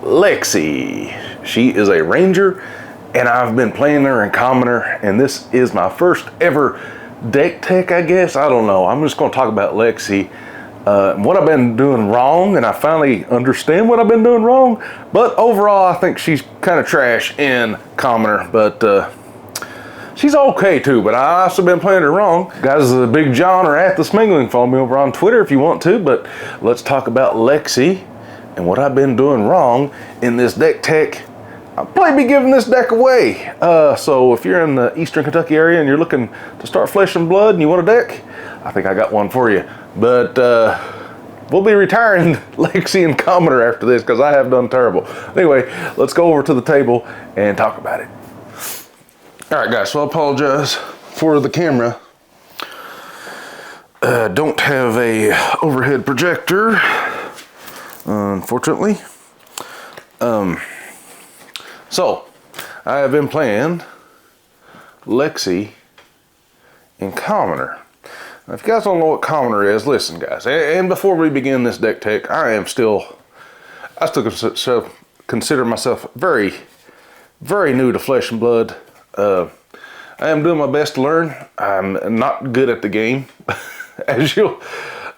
Lexi. She is a ranger, and I've been playing her in Commoner, and this is my first ever deck tech, I guess. I don't know. I'm just going to talk about Lexi, what I've been doing wrong, and I finally understand what I've been doing wrong. But overall, I think she's kind of trash in Commoner, but she's okay too, but I also been playing her wrong. Guys, Big John or at the Smingling, follow me over on Twitter if you want to, but let's talk about Lexi and what I've been doing wrong in this deck tech. I'll probably be giving this deck away. So if you're in the Eastern Kentucky area and you're looking to start Flesh and Blood and you want a deck, I think I got one for you. But we'll be retiring Lexi and Commoner after this because I have done terrible. Anyway, let's go over to the table and talk about it. All right, guys, so I apologize for the camera. Don't have a overhead projector, unfortunately. So I have been playing Lexi in Commoner. Now, if you guys don't know what Commoner is, listen, guys. And before we begin this deck tech, I still consider myself very, very new to Flesh and Blood. I am doing my best to learn. I'm not good at the game, as you'll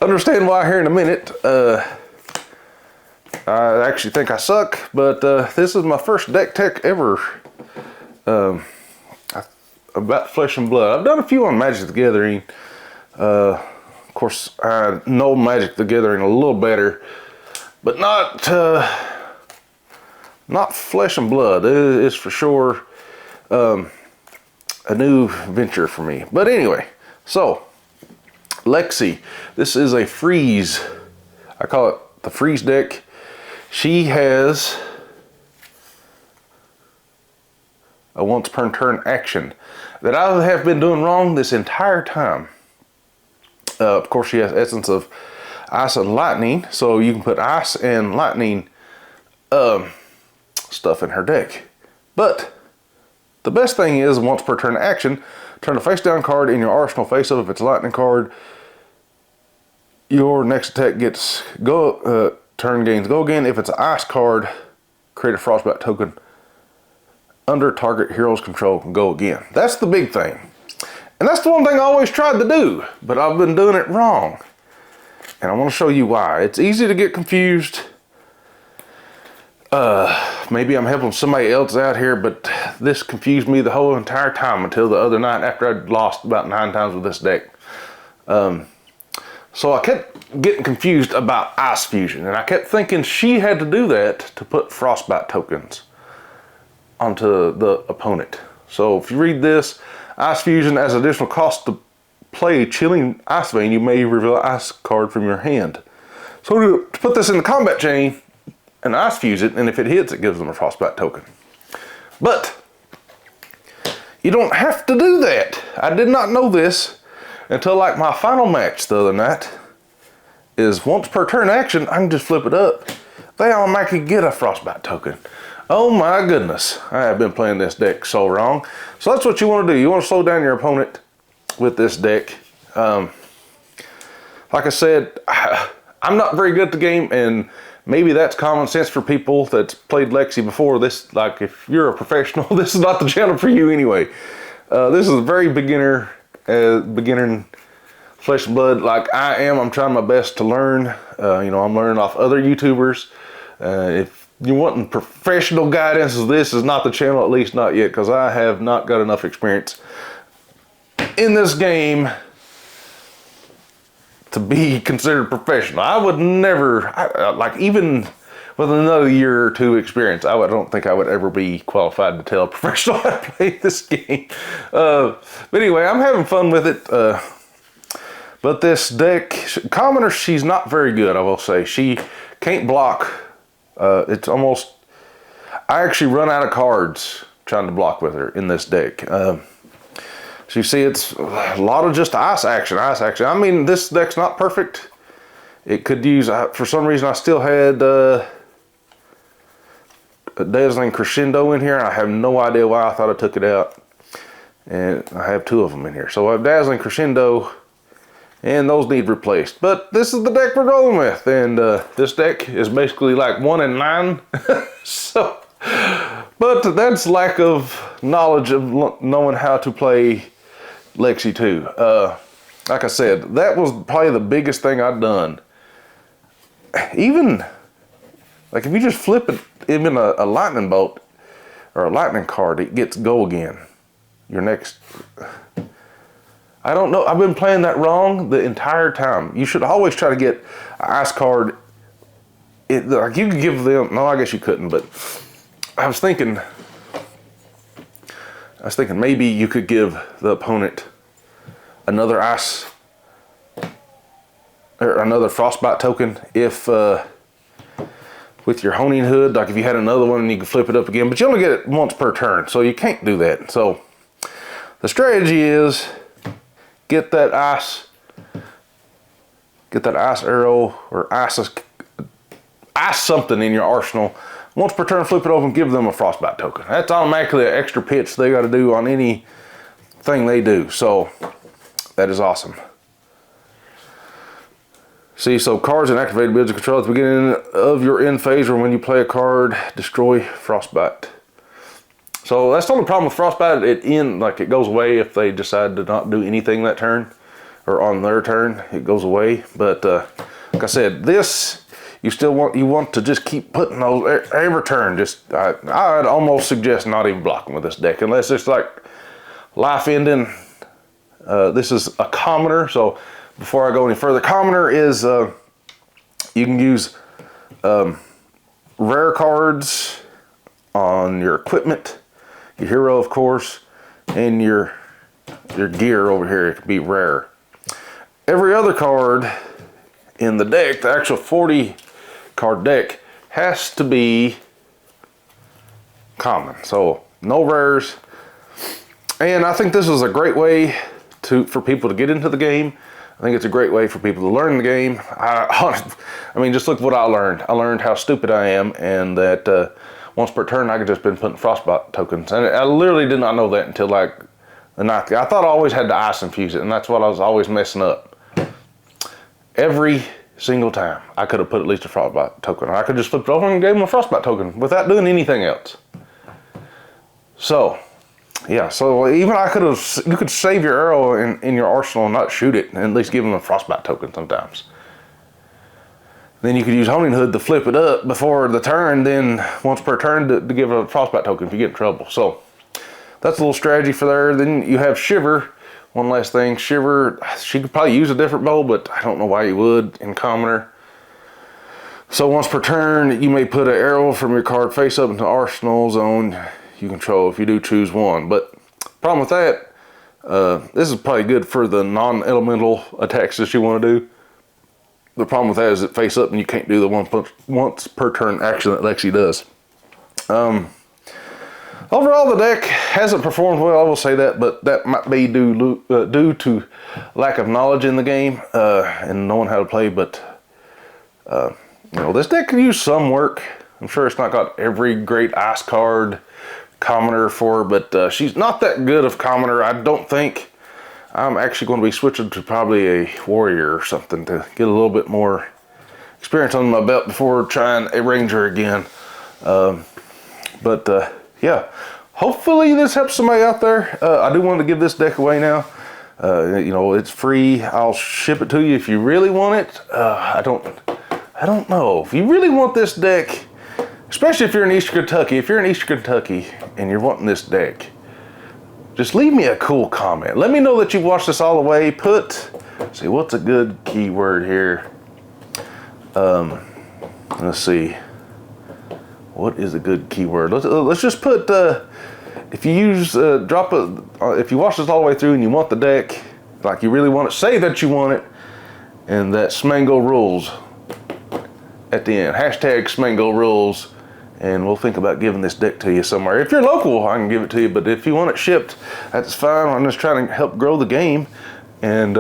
understand why here in a minute. I actually think I suck, but this is my first deck tech ever about Flesh and Blood. I've done a few on Magic the Gathering. Of course, I know Magic the Gathering a little better, but not Flesh and Blood. It is for sure a new venture for me. But anyway, so Lexi, this is a freeze. I call it the freeze deck. She has a once per turn action that I have been doing wrong this entire time. Of course, she has essence of ice and lightning, so you can put ice and lightning stuff in her deck. But the best thing is once per turn action, turn a face down card in your arsenal face up. If it's a lightning card, your next attack gets turn gains go again. If it's an ice card, create a frostbite token under target hero's control and go again. That's the big thing. And that's the one thing I always tried to do, but I've been doing it wrong. And I want to show you why. It's easy to get confused. Maybe I'm helping somebody else out here, but this confused me the whole entire time until the other night after I'd lost about 9 times with this deck. So I kept getting confused about Ice Fusion, and I kept thinking she had to do that to put frostbite tokens onto the opponent. So if you read this, Ice Fusion, as additional cost to play Chilling Ice Vein, you may reveal an ice card from your hand. So to put this in the combat chain and Ice Fuse it, and if it hits, it gives them a frostbite token. But you don't have to do that. I did not know this until like my final match the other night. Is once per turn action, I can just flip it up. They automatically get a frostbite token. Oh my goodness, I have been playing this deck so wrong. So that's what you want to do. You want to slow down your opponent with this deck. Like I said, I'm not very good at the game, and maybe that's common sense for people that's played Lexi before. This, like, if you're a professional, this is not the channel for you anyway. This is a very beginner Flesh and Blood like I am. I'm trying my best to learn. You know, I'm learning off other YouTubers. If you're wanting professional guidance, this is not the channel, at least not yet, because I have not got enough experience in this game to be considered professional. I would never, like, even with another year or two experience, I don't think I would ever be qualified to tell a professional how to play this game. But anyway, I'm having fun with it. But this deck, Commoner, she's not very good, I will say. She can't block. It's almost, I actually run out of cards trying to block with her in this deck. So you see, it's a lot of just ice action. I mean, this deck's not perfect. It could use, for some reason, I still had a Dazzling Crescendo in here. I have no idea why. I thought I took it out. And I have 2 of them in here. So I have Dazzling Crescendo and those need replaced. But this is the deck we're going with, and this deck is basically like 1 in 9. So, but that's lack of knowledge of knowing how to play Lexi 2. Like I said, that was probably the biggest thing I've done. Even like if you just flip it, even a lightning bolt or a lightning card, it gets go again. Your next, I don't know, I've been playing that wrong the entire time. You should always try to get an ice card. Like you could give them, no, I guess you couldn't, but I was thinking maybe you could give the opponent another ice or another frostbite token if with your honing hood, like if you had another one and you could flip it up again, but you only get it once per turn, so you can't do that. So the strategy is get that ice arrow or ice something in your arsenal. Once per turn, flip it over and give them a frostbite token. That's automatically an extra pitch they got to do on anything they do. So that is awesome. See, so cards and activated abilities of control at the beginning of your end phase or when you play a card, destroy frostbite. So that's the only problem with frostbite. It goes away if they decide to not do anything that turn or on their turn, it goes away. But like I said, this you want to just keep putting those every turn. I'd almost suggest not even blocking with this deck unless it's like life ending. This is a commoner, so before I go any further, commoner is you can use rare cards on your equipment, your hero of course, and your gear over here. It can be rare. Every other card in the deck, the actual 40 card deck, has to be common. So no rares. And I think this is a great way for people to get into the game. I think it's a great way for people to learn the game. I mean, just look what I learned. I learned how stupid I am, and that once per turn I could just been putting frostbite tokens. And I literally did not know that until like the 9th. I thought I always had to ice infuse it, and that's what I was always messing up. Every single time I could have put at least a frostbite token. I could just flip it over and gave them a frostbite token without doing anything else. So yeah, so even you could save your arrow in your arsenal and not shoot it, and at least give them a frostbite token sometimes. Then you could use honing hood to flip it up before the turn, then once per turn to give a frostbite token if you get in trouble. So that's a little strategy for there. Then you have Shiver. One last thing, Shiver, she could probably use a different bow, but I don't know why you would in commoner. So once per turn, you may put an arrow from your card face up into arsenal zone you control if you do choose one. But problem with that, this is probably good for the non-elemental attacks that you want to do. The problem with that is it face up and you can't do the once per turn action that Lexi does. Overall, the deck hasn't performed well, I will say that, but that might be due to lack of knowledge in the game and knowing how to play. But this deck can use some work. I'm sure it's not got every great ice card commoner for her, but she's not that good of commoner. I don't think. I'm actually going to be switching to probably a warrior or something to get a little bit more experience under my belt before trying a ranger again. Yeah, hopefully this helps somebody out there. I do want to give this deck away now. It's free. I'll ship it to you if you really want it. I don't know. If you really want this deck, especially if you're in Eastern Kentucky, and you're wanting this deck, just leave me a cool comment. Let me know that you've watched this all the way. See, what's a good keyword here? Let's see. What is a good keyword? Let's just put, if you use, if you watch this all the way through and you want the deck, like you really want it, say that you want it, and that Smango rules at the end. Hashtag Smango rules, and we'll think about giving this deck to you somewhere. If you're local, I can give it to you, but if you want it shipped, that's fine. I'm just trying to help grow the game, and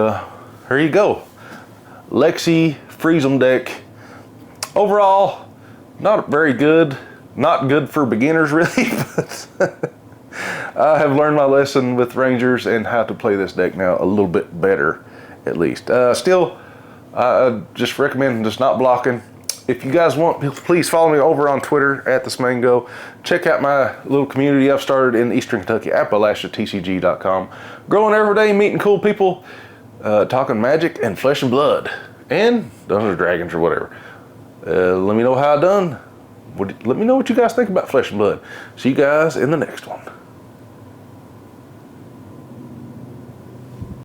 here you go. Lexi Freezem deck. Overall, not very good. Not good for beginners, really, but I have learned my lesson with Rangers and how to play this deck now a little bit better. at least. Still, I just recommend just not blocking. If you guys want, please follow me over on Twitter at @ThisMango. Check out my little community I've started in Eastern Kentucky, AppalachiaTCG.com. Growing every day, meeting cool people, talking magic and flesh and blood, and Dungeons and Dragons or whatever. Let me know how I done. Let me know what you guys think about flesh and blood. See you guys in the next one.